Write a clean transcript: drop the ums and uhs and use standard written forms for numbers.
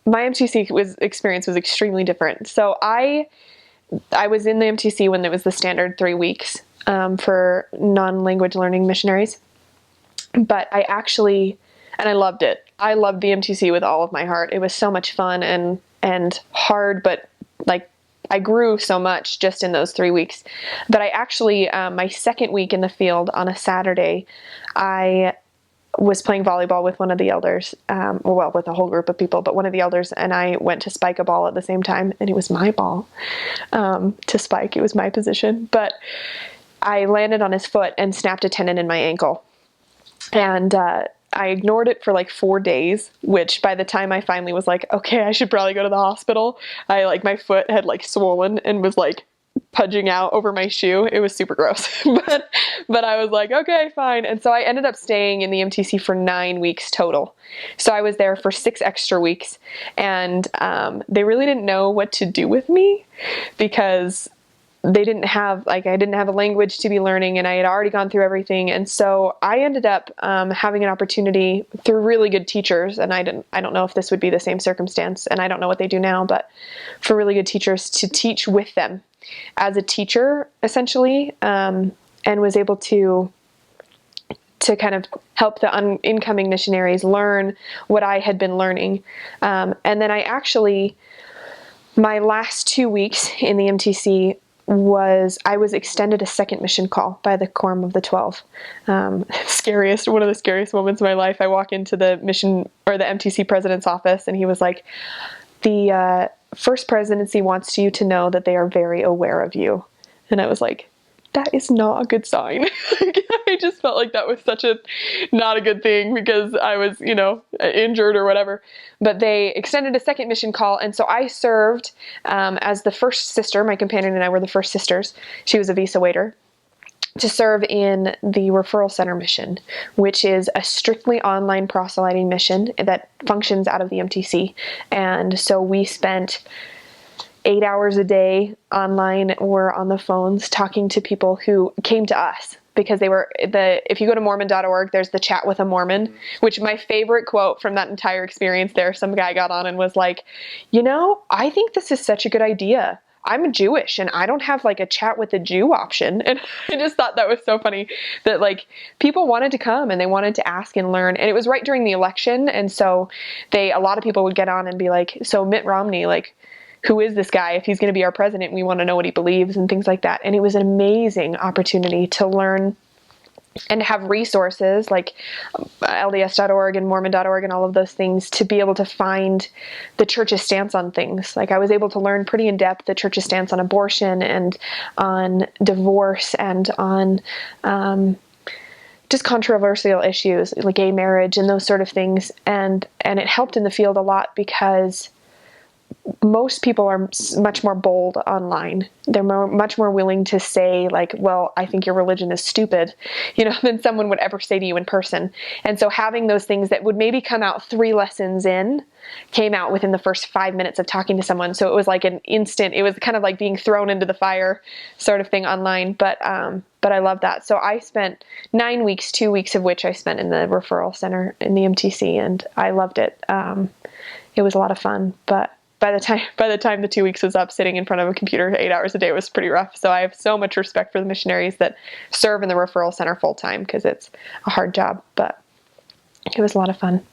my MTC experience was extremely different. So I was in the MTC when it was the standard 3 weeks for non-language learning missionaries. But I actually, and I loved it. I loved the MTC with all of my heart. It was so much fun and hard, but like I grew so much just in those 3 weeks. But I actually, my second week in the field on a Saturday, I was playing volleyball with one of the elders, well, with a whole group of people, but one of the elders and I went to spike a ball at the same time, and it was my ball to spike. It was my position, but I landed on his foot and snapped a tendon in my ankle. And I ignored it for like 4 days, which by the time I finally was like, okay, I should probably go to the hospital, my foot had like swollen and was like pudging out over my shoe. It was super gross, but I was like, okay, fine. And so I ended up staying in the MTC for 9 weeks total. So I was there for 6 extra weeks, and they really didn't know what to do with me because they didn't have, I didn't have a language to be learning, and I had already gone through everything. And so I ended up having an opportunity through really good teachers, and I don't know if this would be the same circumstance, and I don't know what they do now, but for really good teachers to teach with them as a teacher, essentially, and was able to kind of help the incoming missionaries learn what I had been learning. And then my last 2 weeks in the MTC I was extended a second mission call by the Quorum of the 12. One of the scariest moments of my life. I walk into the mission or the MTC president's office, and he was like, the First Presidency wants you to know that they are very aware of you. And I was like, that is not a good sign. I just felt like that was not a good thing because I was, injured or whatever. But they extended a second mission call. And so I served as the first sister. My companion and I were the first sisters. She was a visa waiter, to serve in the Referral Center mission, which is a strictly online proselyting mission that functions out of the MTC. And so we spent 8 hours a day online or on the phones talking to people who came to us because if you go to Mormon.org, there's the chat with a Mormon, which my favorite quote from that entire experience there, some guy got on and was like, I think this is such a good idea. I'm Jewish and I don't have like a chat with a Jew option. And I just thought that was so funny that like people wanted to come and they wanted to ask and learn. And it was right during the election. And so a lot of people would get on and be like, so Mitt Romney, like, who is this guy? If he's going to be our president, we want to know what he believes and things like that. And it was an amazing opportunity to learn and to have resources like LDS.org and Mormon.org and all of those things to be able to find the church's stance on things. Like I was able to learn pretty in depth the church's stance on abortion and on divorce and on just controversial issues like gay marriage and those sort of things. And it helped in the field a lot because most people are much more bold online. They're much more willing to say like, well, I think your religion is stupid, than someone would ever say to you in person. And so having those things that would maybe come out 3 lessons in came out within the first 5 minutes of talking to someone. So it was like an instant, it was kind of like being thrown into the fire sort of thing online. But I love that. So I spent 9 weeks, 2 weeks of which I spent in the referral center in the MTC, and I loved it. It was a lot of fun, but by the time the 2 weeks was up, sitting in front of a computer 8 hours a day was pretty rough. So I have so much respect for the missionaries that serve in the referral center full time because it's a hard job, but it was a lot of fun.